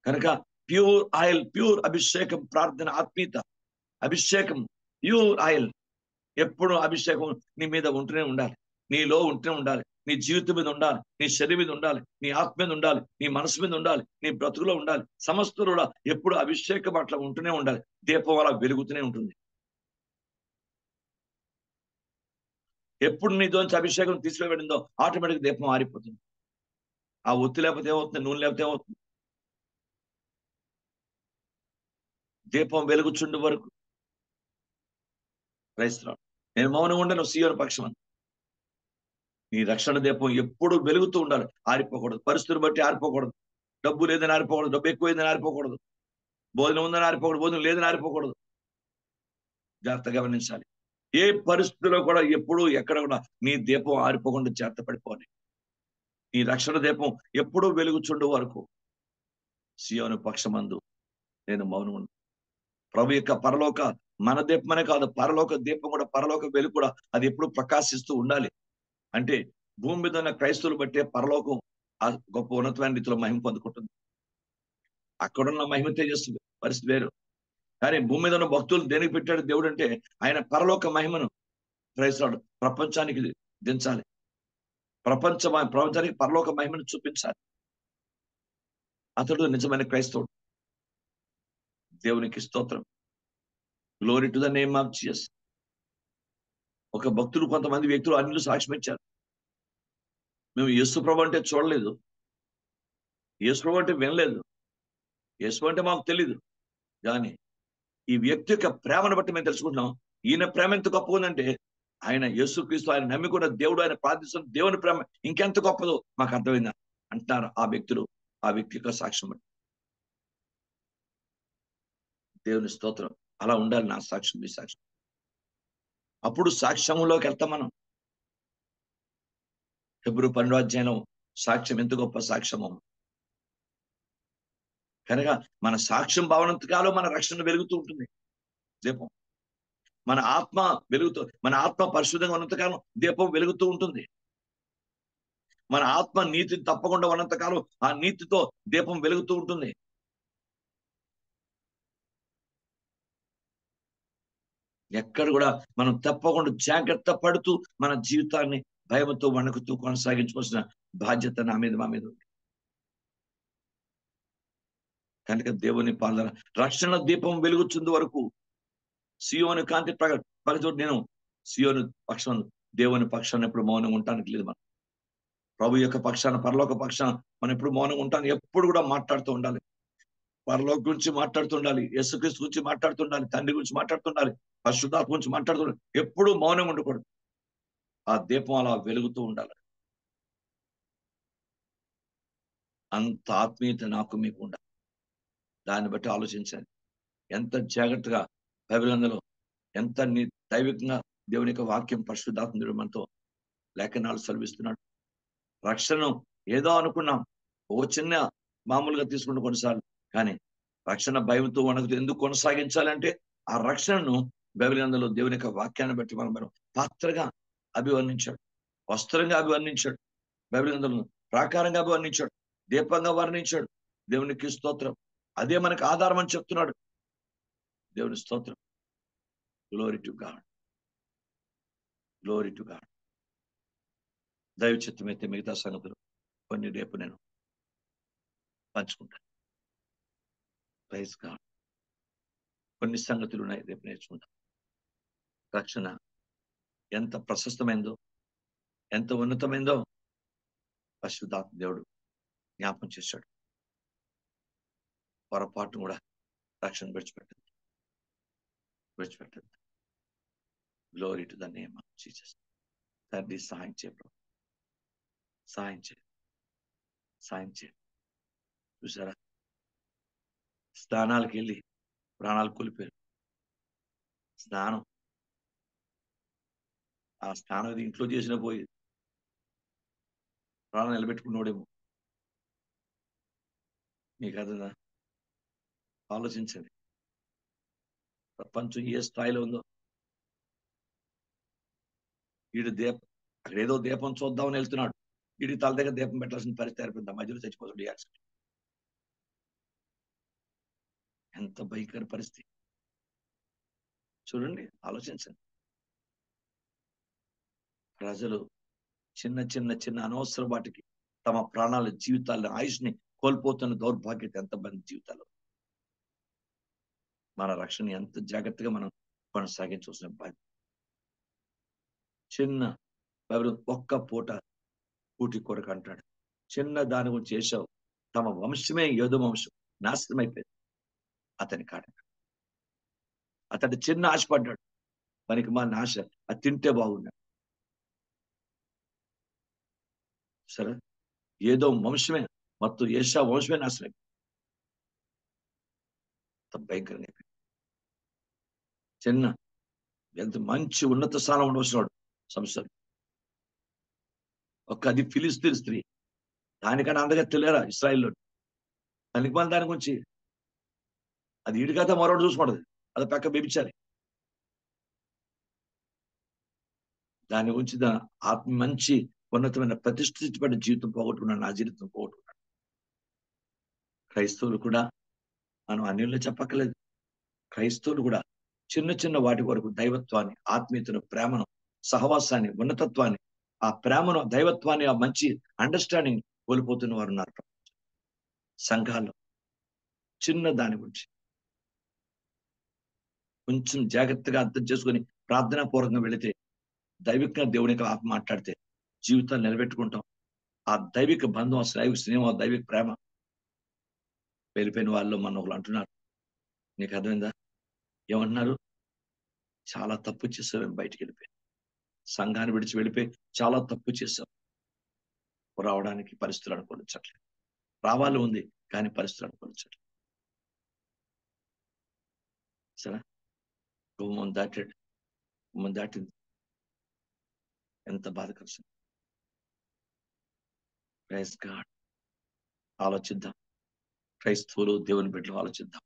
S1: కనుక ప్యూర్ ఆయిల్, ప్యూర్ అభిషేకం, ప్రార్థన, ఆత్మీయత, అభిషేకం, ప్యూర్ ఆయిల్. ఎప్పుడు అభిషేకం నీ మీద ఉంటూనే ఉండాలి, నీలో ఉంటూనే ఉండాలి, నీ జీవితం మీద ఉండాలి, నీ శరీరం మీద ఉండాలి, నీ ఆత్మ మీద ఉండాలి, నీ మనసు మీద ఉండాలి, నీ బ్రతుకులో ఉండాలి. సమస్త కూడా ఎప్పుడు అభిషేకం అట్లా ఉంటూనే ఉండాలి. దీపం అలా వెలుగుతూనే ఉంటుంది. ఎప్పుడు నీతోంచి అభిషేకం తీసివేయబడిందో ఆటోమేటిక్ దీపం ఆరిపోతుంది. ఆ ఒత్తి లేకపోతే ఏమవుతుంది, నూనె లేకపోతే ఏమవుతుంది? దీపం వెలుగుచుండు వరకు క్రైస్తవ నేను మౌనం ఉండను సీయోను పక్షం. నీ రక్షణ దీపం ఎప్పుడు వెలుగుతూ ఉండాలి, ఆరిపోకూడదు. పరిస్థితులు బట్టి ఆరిపోకూడదు. డబ్బు లేదని ఆరిపోకూడదు, డబ్బు ఎక్కువైందని ఆరిపోకూడదు, భోజనం ఉందని ఆరిపోకూడదు, భోజనం లేదని ఆరిపోకూడదు. జాగ్రత్తగా గమనించాలి. ఏ పరిస్థితిలో కూడా ఎప్పుడు ఎక్కడ కూడా నీ దీపం ఆరిపోకుండా జాగ్రత్త పడిపోవాలి. నీ రక్షణ దీపం ఎప్పుడూ వెలుగుచుండు వరకు సీయోను పక్షమందు నేను మౌనం ఉన్నాను. ప్రభు యొక్క పరలోక మన దీపమనే కాదు, పరలోక దీపం కూడా, పరలోక వెలుగు కూడా అది ఎప్పుడు ప్రకాశిస్తూ ఉండాలి. అంటే భూమి మీద ఉన్న క్రైస్తవులు బట్టే పరలోకం ఆ గొప్ప ఉన్నతమైన రీతిలో మహిమ పొందుకుంటుంది. అక్కడున్న మహిమ తేజస్సు పరిస్థితి వేరు. కానీ భూమి మీద ఉన్న భక్తులు దేనికి పెట్టాడు దేవుడు అంటే, ఆయన పరలోక మహిమను క్రైస్తవుడు ప్రపంచానికి దించాలి. ప్రపంచానికి పరలోక మహిమను చూపించాలి. అతడు నిజమైన క్రైస్తవుడు. దేవునికి స్తోత్రం. Glory to the name of Jesus. ఒక భక్తుడు, కొంతమంది వ్యక్తులు అన్యులు సాక్ష్యం ఇచ్చారు. మేము యేసు ప్రభు అంటే చూడలేదు, యేసు ప్రభు అంటే వినలేదు, యేసు అంటే మాకు తెలీదు, కానీ ఈ వ్యక్తి యొక్క ప్రేమను బట్టి మేము తెలుసుకుంటున్నాం. ఈయన ప్రేమ ఎంత గొప్ప ఉందంటే, ఆయన యేసుక్రీస్తు, ఆయన నమ్మికున్న దేవుడు, ఆయన ప్రార్థిస్తున్న దేవుని ప్రేమ ఇంకెంత గొప్పదో మాకు అర్థమైందా అంటారు ఆ వ్యక్తులు. ఆ వ్యక్తి యొక్క సాక్ష్యం బట్టి. దేవుని స్తోత్రం. అలా ఉండాలి నా సాక్ష్యం, మీ సాక్ష్యం. అప్పుడు సాక్ష్యంలోకి వెళ్తాం మనం. హెబ్రీ 12వ అధ్యాయం సాక్ష్యం ఎంత గొప్ప సాక్ష్యమో. కనుక మన సాక్ష్యం భావనంతకాలం మన రక్షణ వెలుగుతూ ఉంటుంది దీపం. మన ఆత్మ వెలుగుతూ, మన ఆత్మ పరిశుద్ధంగా ఉన్నంతకాలం దీపం వెలుగుతూ ఉంటుంది. మన ఆత్మ నీతిని తప్పకుండా ఉన్నంతకాలం ఆ నీతితో దీపం వెలుగుతూ ఉంటుంది. ఎక్కడ కూడా మనం తప్పకుండా జాగ్రత్త పడుతూ మన జీవితాన్ని భయంతో వణుకుతూ కొనసాగించుకోవాల్సిన బాధ్యత నా మీద, మా మీద ఉంది. కనుక దేవుని పాలన రక్షణ దీపం వెలుగుచుంది వరకు సీయోను కాంతి పగచోటు నేను సీయోను పక్షం, దేవుని పక్షాన్ని ఎప్పుడు మౌనం ఉండటానికి లేదు. మనం ప్రభు యొక్క పక్షాన, పరలోక పక్షాన మనం ఎప్పుడు మౌనం ఉంటాను. ఎప్పుడు కూడా మాట్లాడుతూ ఉండాలి. పరలోక గురించి మాట్లాడుతుండాలి, యేసుక్రీస్తు గురించి మాట్లాడుతుండాలి, తండ్రి గురించి మాట్లాడుతుండాలి, పరిశుద్ధాత్మ గురించి మాట్లాడుతుండాలి. ఎప్పుడు మౌనం ఉండకూడదు. ఆ దీపం అలా వెలుగుతూ ఉండాలి. అంత ఆత్మీయత నాకు మీకు ఉండాలి. దాన్ని బట్టి ఆలోచించాలి. ఎంత జాగ్రత్తగా బైబిల్ ఎంత దైవికంగా దేవుని యొక్క వాక్యం పరిశుద్ధాత్మ మనతో లేఖనాలు సెలవిస్తున్నాడు. రక్షణను ఏదో అనుకున్నాం, ఓ చిన్న మామూలుగా తీసుకుంటూ కొన్నిసార్లు, కానీ రక్షణ భయంతో మనకు ఎందుకు కొనసాగించాలంటే ఆ రక్షణను బైబిల్ గ్రంథంలో దేవుని యొక్క వాక్యాన్ని బట్టి మనం పాత్రగా అభివర్ణించాడు, వస్త్రంగా అభివర్ణించాడు, బైబిల్ గ్రంథంలో ప్రాకారంగా అభివర్ణించాడు, దీపంగా వర్ణించాడు. దేవునికి స్తోత్రం. అదే మనకు ఆధారం అని చెప్తున్నాడు. దేవుని స్తోత్రం. Glory to God, glory to God. దైవ చిత్తమైతే మిగతా సంగతులు కొన్ని రేపు నేను పంచుకుంటాను. Praise God. కొన్ని సంగతులు ఉన్నాయి, రేపు నేర్చుకుంటాం. రక్షణ ఎంత ప్రశస్తమైందో, ఎంత ఉన్నతమైందో పరిశుద్ధాత్మ దేవుడు జ్ఞాపకం చేశాడు. పొరపాటు కూడా రక్షణ విడిచిపెట్టదు. Glory to the name of Jesus. తండ్రి సహాయం చేయ, సహాయం చేయ. చూసారా, స్థానాలకు వెళ్ళి ప్రాణాలు కోల్పోయారు. స్నానం, ఆ స్నానం ఇది ఇంట్లో చేసిన పోయి ప్రాణం నిలబెట్టుకున్నాడేమో. మీకు అర్థందా? ఆలోచించండి. ప్రపంచం ఏ స్థాయిలో ఉందో. వీడు అక్కడ ఏదో దీపం చూద్దామని వెళ్తున్నాడు, వీడి తల దగ్గర దీపం పెట్టాల్సిన పరిస్థితి ఏర్పడింది. మధ్యలో చచ్చిపోతాడు యాక్సిడెంట్. ఎంత భయంకర పరిస్థితి చూడండి, ఆలోచించండి. ప్రజలు చిన్న చిన్న చిన్న అనవసర వాటికి తమ ప్రాణాల జీవితాల ఆయుష్ని కోల్పోతున్న దౌర్భాగ్యత ఎంతమంది జీవితాలు. మన రక్షణ ఎంత జాగ్రత్తగా మనం కొనసాగించవలసిన బాధ్యత. చిన్న ఒక్క పూట పూటి కొరకు అంటాడు, చిన్న దాని గురించి చేశావు, తమ వంశమే యోధ వంశం నాశనం అయిపోయింది అతని కాడ. అతడు చిన్న ఆశపడ్డాడు, మనకి మా ఆశ అది తింటే బాగున్నాడు. సరే, ఏదో వంశమే మొత్తం ఏషా వంశమే నాశనం అయిపోయింది. భయంకరంగా అయిపోయింది. చిన్న ఎంత మంచి ఉన్నత స్థానం ఉండవలసినాడు సంస్థలు. అది ఫిలిస్తీన్ స్త్రీ, దానికన్నా అందగా తెలియరా ఇస్రాయిల్లో. దానికి మన దాని గురించి అది ఈడికైతే మరొకటి చూసుకుంటది, అది పక్క బెబిచారి. దాని గురించి ఆత్మ మంచి ఉన్నతమైన ప్రతిష్ఠించబడిన జీవితం పోగొట్టుకున్నాడు, నా జీవితం పోగొట్టుకున్నాడు. క్రైస్తవులు కూడా మనం అన్యుల్లో చెప్పక్కర్లేదు. క్రైస్తవులు కూడా చిన్న చిన్న వాటి వరకు దైవత్వాన్ని, ఆత్మీయతను, ప్రేమను, సహవాసాన్ని, ఉన్నతత్వాన్ని, ఆ ప్రేమను, దైవత్వాన్ని, ఆ మంచి అండర్స్టాండింగ్ కోల్పోతున్న వారు ఉన్నారు సంఘాల్లో. చిన్న దాని గురించి కొంచెం జాగ్రత్తగా అర్థం చేసుకుని ప్రార్థనాపూర్వకంగా వెళితే, దైవికంగా దేవునికి ఆత్మ మాట్లాడితే జీవితాన్ని నిలబెట్టుకుంటాం. ఆ దైవిక బంధం, దైవిక స్నేహం, దైవిక ప్రేమ. వెళ్ళిపోయిన వాళ్ళు మన ఒకళ్ళు అంటున్నారు, నీకు అర్థమైందా? ఏమంటున్నారు? చాలా తప్పు చేసావు, బయటికి వెళ్ళిపోయి సంఘాన్ని విడిచి వెళ్ళిపోయి చాలా తప్పు చేసావు. రావడానికి పరిస్థితులు అనుకూలించట్లేదు. రావాలి ఉంది కానీ పరిస్థితులు అనుకూలించట్లేదు. సరే, గుమ్మం దాటాడు, గుమ్మం దాటింది. ఎంత బాధకరం. Praise God. ఆలోచిద్దాం, క్రైస్తవులు దేవుని బిడ్డలు ఆలోచిద్దాం.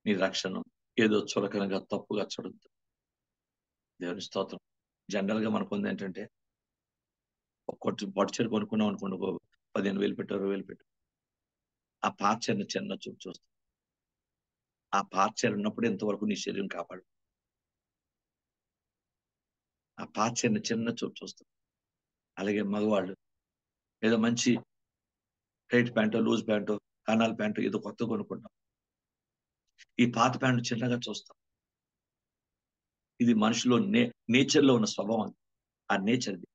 S1: నీ రక్షణ ఏదో చులకనగా తప్పుగా చూడద్దు. దేవుని స్తోత్రం. జనరల్ గా మనకు ఉంది ఏంటంటే, పట్టు చీర కొనుక్కున్నాం అనుకోండి, 15,000 పెట్టు, 20,000 పెట్టు. ఆ పాత చీరను చిన్న చూపు చూస్తాం. ఆ పాత చీర ఉన్నప్పుడు ఎంతవరకు నీ శరీరం కాపాడు. ఆ పాత చీరను చిన్న చూపు చూస్తాం. అలాగే మగవాళ్ళు ఏదో మంచి టైట్ ప్యాంటో, లూజ్ ప్యాంటో, కనాల్ ప్యాంటో ఏదో కొత్త కొనుక్కుంటాం. ఈ పాత ప్యాంటు చిన్నగా చూస్తాం. ఇది మనుషులో నేచర్ లో ఉన్న స్వభావం. ఆ నేచర్ ఇది.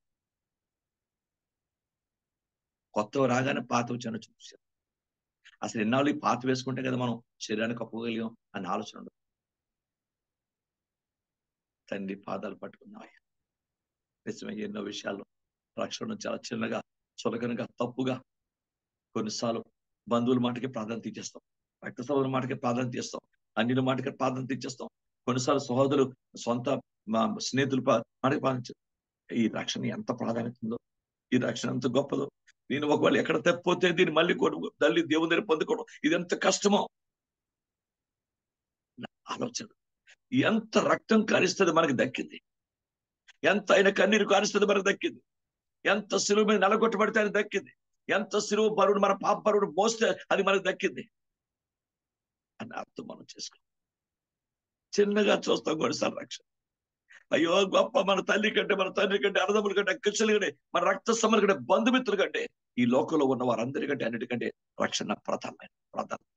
S1: కొత్తవి రాగానే పాతవి చిన్న చూసాం. అసలు ఎన్నాళ్ళు ఈ పాత వేసుకుంటే కదా మనం శరీరాన్ని కప్పుకోగలిగాం అన్న ఆలోచన ఉండదు. తండ్రి పాదాలు పట్టుకుందాం అయ్యా. నిజమే, ఎన్నో విషయాల్లో రక్షణ చాలా చిన్నగా, చులకనగా, తప్పుగా, కొన్నిసార్లు బంధువుల మాటకి ప్రాధాన్యత ఇచ్చేస్తాం, రక్త సోదరుల మాటకి ప్రాధాన్యత ఇస్తాం, అన్యుల మాటకి ప్రాధాన్యత ఇచ్చేస్తాం. కొన్నిసార్లు సహోదరులు, సొంత స్నేహితులు మాటకి ప్రాధాన్యత. ఈ రక్షణ ఎంత ప్రాధాన్యత ఉందో, ఈ రక్షణ ఎంత గొప్పదో. నేను ఒకవేళ ఎక్కడ తప్పిపోతే దీన్ని మళ్ళీ తల్లి దేవుని దగ్గర పొందుకోవడం ఇది ఎంత కష్టమో ఆలోచన. ఎంత రక్తం కారిస్తుంది మనకు దక్కింది, ఎంత అయిన కన్నీరు కారిస్తుంది మనకు దక్కింది, ఎంత సిలువ మీద నలగొట్టబడితే అది దక్కింది, ఎంత సిలువ బరువుడు మన పాప బరువుడు మోస్తే అది మనకు దక్కింది అని అర్థం మనం చేసుకో. చిన్నగా చూస్తాం కొన్నిసార్లు రక్షణ. అయ్యో గొప్ప మన తల్లి కంటే, మన తండ్రి కంటే, అన్నదమ్ముల కంటే, అక్కచెల్లి కంటే, మన రక్త సంబంధుల కంటే, బంధుమిత్రుల కంటే, ఈ లోకంలో ఉన్న వారందరికంటే, అన్నిటికంటే రక్షణ ప్రధానమైన ప్రాధాన్యత.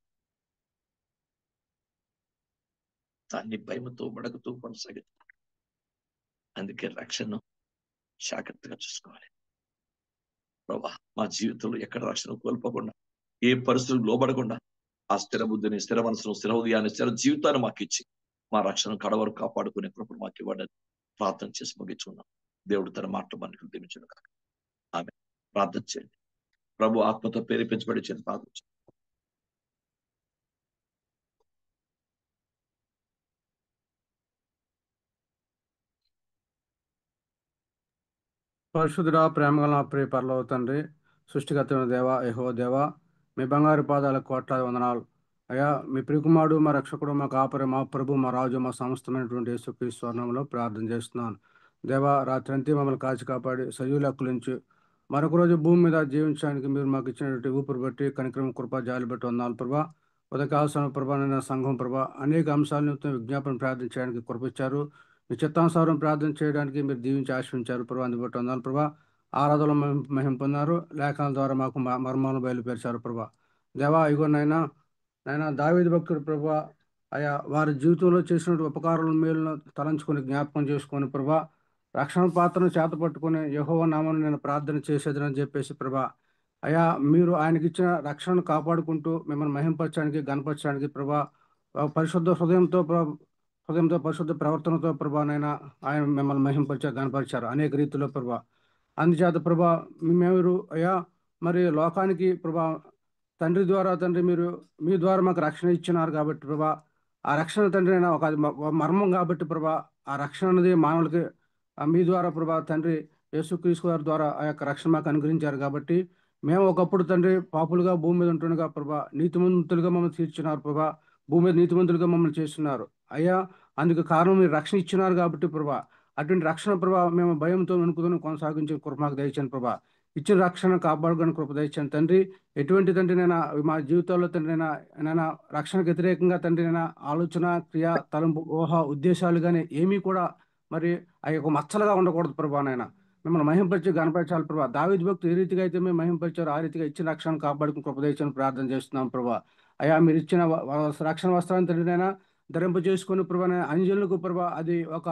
S1: దాన్ని భయముతో బడకుతూ కొనసాగుతాం. అందుకే రక్షణను జాగ్రత్తగా చూసుకోవాలి. ప్రభా, మా జీవితంలో ఎక్కడ రక్షణ కోల్పోకుండా, ఏ పరిస్థితులు లోబడకుండా, ఆ స్థిర బుద్ధిని, స్థిర మనసును, స్థిర ఉదయాన్ని, స్థిర జీవితాన్ని మాకు ఇచ్చి మా రక్షణ కడవరకు కాపాడుకునే కృపను మాకు ఇవ్వడానికి ప్రార్థన చేసి ముగించుకున్నాం. దేవుడు తన మాట మనకు దీవించును కాక. ఆమె ప్రార్థన చేయండి. ప్రభు ఆత్మతో ప్రేరేపించబడి చేయండి. ప్రార్థన చేయండి.
S2: పరిశుద్ధుడా, ప్రేమగల నా ప్రియ పరలోక తండ్రి, సృష్టికర్తైన దేవా, యెహోవా దేవా, మీ బంగారు పాదాలకు కోట్లాది వందనాలు అయ్యా. మీ ప్రియకుమారుడు, మా రక్షకుడు, మా కాపరి, మా ప్రభు, మా రాజు, మా సమస్తమైనటువంటి యేసుక్రీస్తు నామములో ప్రార్థన చేస్తున్నాను. దేవా, రాత్రి అంతా మమ్మల్ని కాచి కాపాడి సజీవుల హక్కులించి మరొక రోజు భూమి మీద జీవించడానికి మీరు మాకు ఇచ్చినటువంటి ఊపిరి బట్టి, కనికరం, కృప, జాలి బట్టి వందనాలు ప్రభా. ఉదయకాల్సిన ప్రభానైన సంఘం ప్రభా, అనేక అంశాలను విజ్ఞాపన ప్రార్థన చేయడానికి కృప ఇచ్చారు. మీ చిత్తానుసారం ప్రార్థన చేయడానికి మీరు దీవించి ఆశ్రయించారు ప్రభా. అందుబట్టి వందనాలు ప్రభా. ఆరాధనలో మహిమ పొందారు. లేఖనాల ద్వారా మాకు మర్మాలను బయలుపరిచారు ప్రభా. దేవా, ఇగో నాయన దావీదు భక్తుడు ప్రభా, అయా వారి జీవితంలో చేసినటువంటి ఉపకారాల మేలును తలంచుకొని జ్ఞాపకం చేసుకొని ప్రభా, రక్షణ పాత్రను చేత పట్టుకుని యెహోవా నామమున నేను ప్రార్థన చేసేదని చెప్పేసి ప్రభా, అయా మీరు ఆయనకి ఇచ్చిన రక్షణను కాపాడుకుంటూ మిమ్మల్ని మహింపరచడానికి, గణపరచడానికి ప్రభా, పరిశుద్ధ హృదయంతో పరిశుద్ధ ప్రవర్తనతో ప్రభానైనా ఆయన మిమ్మల్ని మహింపరిచారు, గణపరిచారు అనేక రీతిలో ప్రభా. అందుచేత ప్రభా, మేము అయ్యా మరి లోకానికి ప్రభా తండ్రి ద్వారా మీరు మీ ద్వారా మాకు రక్షణ ఇచ్చినారు కాబట్టి ప్రభా, ఆ రక్షణ తండ్రి అయినా ఒక మర్మం కాబట్టి ప్రభా, ఆ రక్షణ అనేది మానవులకి మీ ద్వారా ప్రభా తండ్రి యేసుక్రీస్తు వారి ద్వారా ఆ యొక్క రక్షణ మాకు అనుగ్రహించారు కాబట్టి మేము ఒకప్పుడు తండ్రి పాపులుగా భూమి మీద ఉంటుండగా ప్రభా నీతిమంతులుగా మమ్మల్ని తీర్చినారు ప్రభా. భూమి మీద నీతిమంతులుగా మమ్మల్ని చేస్తున్నారు అయ్యా. అందుకు కారణం మీరు రక్షణ ఇచ్చినారు కాబట్టి ప్రభా, అటువంటి రక్షణ ప్రభా మేము భయంతో వణుకుతూ కొనసాగించిన కృప మాకు దయచండి ప్రభా. ఇచ్చిన రక్షణ కాపాడుకొని కృప దయచండి తండ్రి. ఎటువంటి తండ్రినైనా మా జీవితాల్లో తండ్రినైనా రక్షణకు వ్యతిరేకంగా తండ్రినైనా ఆలోచన, క్రియ, తలంపు, ఊహ, ఉద్దేశాలు కానీ ఏమీ కూడా మరి ఆ యొక్క మచ్చలుగా ఉండకూడదు ప్రభా. నాయన మిమ్మల్ని మహింపరిచి గణపరచాలి ప్రభా. దావీదు భక్తులు ఏ రీతిగా అయితే మేము మహింపరిచారో ఆ రీతిగా ఇచ్చిన రక్షణ కాపాడుకుని కృప దయచని ప్రార్థన చేస్తున్నాం ప్రభా. అయ్యా మీరు ఇచ్చిన రక్షణ వస్త్రాన్ని తండ్రినైనా ధరింప చేసుకుని ప్రభా అంజనులకు ప్రభా అది ఒక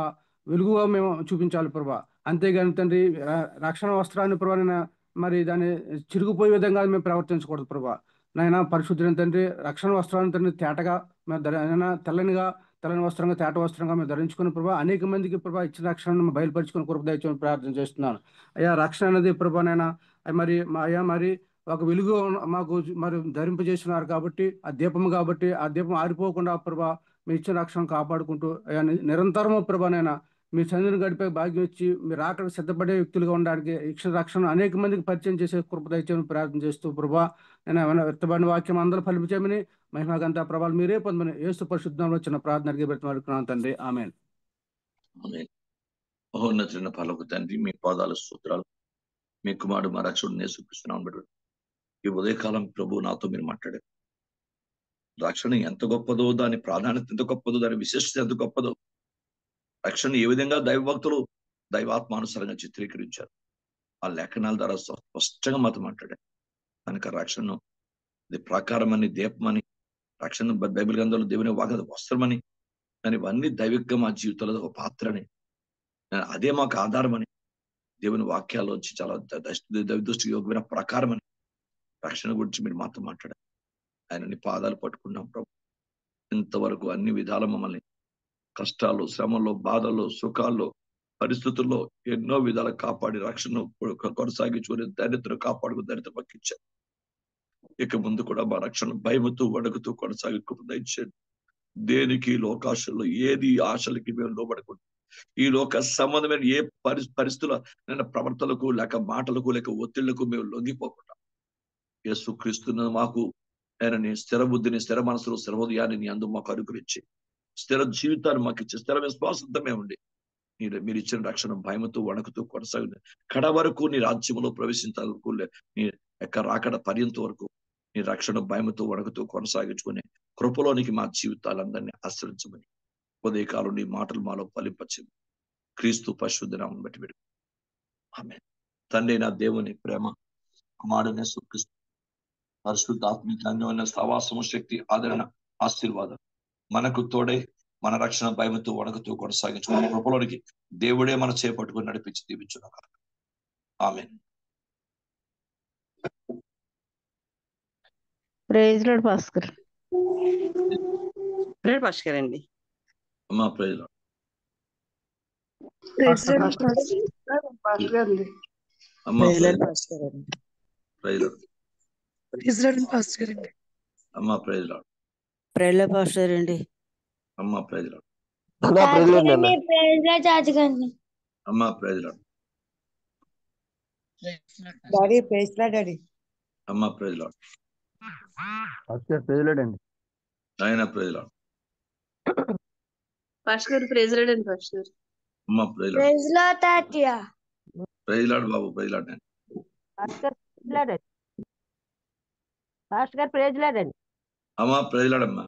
S2: వెలుగుగా మేము చూపించాలి ప్రభా. అంతేగాని తండ్రి రక్షణ వస్త్రాన్ని ప్రభా మరి దాన్ని చిరిగిపోయే విధంగా మేము ప్రవర్తించకూడదు ప్రభా. నాయన పరిశుద్ధులైన తండ్రి రక్షణ వస్త్రాన్ని తండ్రి తేటగా మేము తెల్లని వస్త్రంగా, తేట వస్త్రంగా మేము ధరించుకుని ప్రభా అనేక మందికి ప్రభా ఇచ్చిన రక్షణను బయలుపరుచుకుని కృప దయచేయమని ప్రార్థన చేస్తున్నాను అయ్యా. రక్షణ అనేది ప్రభానైనా మరి ఒక వెలుగు మాకు మరి ధరింపజేస్తున్నారు కాబట్టి ఆ దీపం కాబట్టి ఆ దీపం ఆరిపోకుండా ప్రభా మీ ఇచ్చిన రక్షణ కాపాడుకుంటూ అయ్యా నిరంతరము ప్రభానైనా మీ చంద్రుని గడిపే భాగ్యం ఇచ్చి మీరు అక్కడ సిద్ధపడే వ్యక్తులుగా ఉండడానికి ఇచ్చిన రక్షణ అనేక మందికి పరిచయం చేసే కృప దయచేయమని ప్రార్థన చేస్తూ ప్రభా నేను ఏమైనా వ్యక్తపడిన వాక్యం అందరూ ఫలించమని మహిమగంతా ప్రభావాలు మీరే పొందమని యేసు పరిశుద్ధంలో చిన్న ప్రార్థన అడిగి పెడుతున్నాను తండ్రి. ఆమేన్.
S1: మహోన్నతుడైన పరలోక తండ్రి, మీ పాదాల స్తోత్రాలు. మీ కుమారుడు మా రక్షకుడు యేసుక్రీస్తు ఈ ఉదయకాలం ప్రభు నాతో మీరు మాట్లాడారు. రక్షణ ఎంత గొప్పదో, దాని ప్రాధాన్యత ఎంత గొప్పదో, దాని విశిష్టత ఎంత గొప్పదో, రక్షణ ఏ విధంగా దైవభక్తులు దైవాత్మానుసారంగా చిత్రీకరించారు ఆ లేఖనాల ద్వారా స్పష్టంగా మాతో మాట్లాడారు. కనుక రక్షణను ఇది ప్రాకారమని, దీపమని, రక్షణ బైబిల్ గ్రంథంలో దేవుని వాగ్దాన వస్త్రమని, ఇవన్నీ దైవికంగా మా జీవితంలో ఒక పాత్రని, అదే మాకు ఆధారమని దేవుని వాక్యాల్లోంచి చాలా దృష్టి యోగమైన ప్రకారమని రక్షణ గురించి మీరు మాతో మాట్లాడారు. ఆయన నీ పాదాలు పట్టుకున్నాం ప్రభు. ఇంతవరకు అన్ని విధాల మమ్మల్ని కష్టాలు, శ్రమల్లో, బాధల్లో, సుఖాల్లో, పరిస్థితుల్లో ఎన్నో విధాలు కాపాడి రక్షణ కొనసాగించుకుని ధైర్యతను కాపాడుకుని ధైర్యత పక్కించారు. ఇక ముందు కూడా మా రక్షణ భయముతూ వణుకుతూ కొనసాగించండి. దేనికి లోకాశల్లో ఏది ఆశలకి మేము లోబడకూడదు. ఈ లోక సంబంధమైన ఏ పరిస్థితుల ప్రవర్తనలకు, లేక మాటలకు, లేక ఒత్తిళ్లకు మేము లొంగిపోకుండా యేసుక్రీస్తును మాకు ఆయన స్థిర బుద్ధిని, స్థిర మనసులు, స్థిర హృదయాన్ని అందు మాకు అనుగ్రహించి స్థిర జీవితాన్ని మాకు ఇచ్చి స్థిర విశ్వాసంతమే ఉండి మీరు ఇచ్చిన రక్షణ భయముతో వణుకుతూ కొనసాగింది కడ వరకు నీ రాజ్యంలో ప్రవేశించాలకు నీ యొక్క రాకడ పర్యంత వరకు నీ రక్షణ భయముతో వణుకుతూ కొనసాగించుకునే కృపలోనికి మా జీవితాలందరినీ ఆశ్రయించమని ఉదయకాలం నీ మాటలు మాలో ఫలింపచేయమని క్రీస్తు పరిశుద్ధ నామమును బట్టి పెడు. ఆమేన్. తండ్రి నా దేవుని ప్రేమ, కుమారుని యేసుక్రీస్తు పరిశుద్ధాత్మిక అన్యోన్య సహవాసము, శక్తి, ఆదరణ, ఆశీర్వాదం మనకు తోడై మన రక్షణ భయముతో వణుకుతూ కొనసాగించుకునే కృపలోనికి దేవుడే మన చేపట్టుకుని నడిపించి దీవించును గాక. ఆమేన్.
S4: Praise lord Bhaskar.
S3: Prayer Bhaskar అండి.
S1: అమ్మా ప్రైజ్ లార్డ్. అమ్మా ప్రైజ్ లార్డ్. అమ్మా ప్రైజ్ లార్డ్.
S4: ప్రైజ్ భాస్కర్ అండి.
S1: అమ్మా ప్రైజ్ లార్డ్.
S5: అమ్మా ప్రైజ్ లార్డ్.
S1: అమ్మా praise lord.
S5: Daddy praise lord daddy.
S1: అమ్మ ప్రైజ్ లార్డ్.
S2: ప్రైజ్ లార్డ్ అండి.
S1: ఆయన ప్రైజ్ లార్డ్.
S3: పాస్టర్ గారు ప్రైజ్ లార్డ్ అండి. పాస్టర్ గారు
S1: అమ్మ ప్రైజ్ లార్డ్.
S5: ప్రైజ్ లార్డ్ తాతయ్య.
S1: ప్రైజ్ లార్డ్ బాబు. ప్రైజ్ లార్డ్ అండి.
S4: పాస్టర్ గారు ప్రైజ్ లార్డ్ అండి.
S1: అమ్మ ప్రైజ్ లార్డ్ అమ్మా.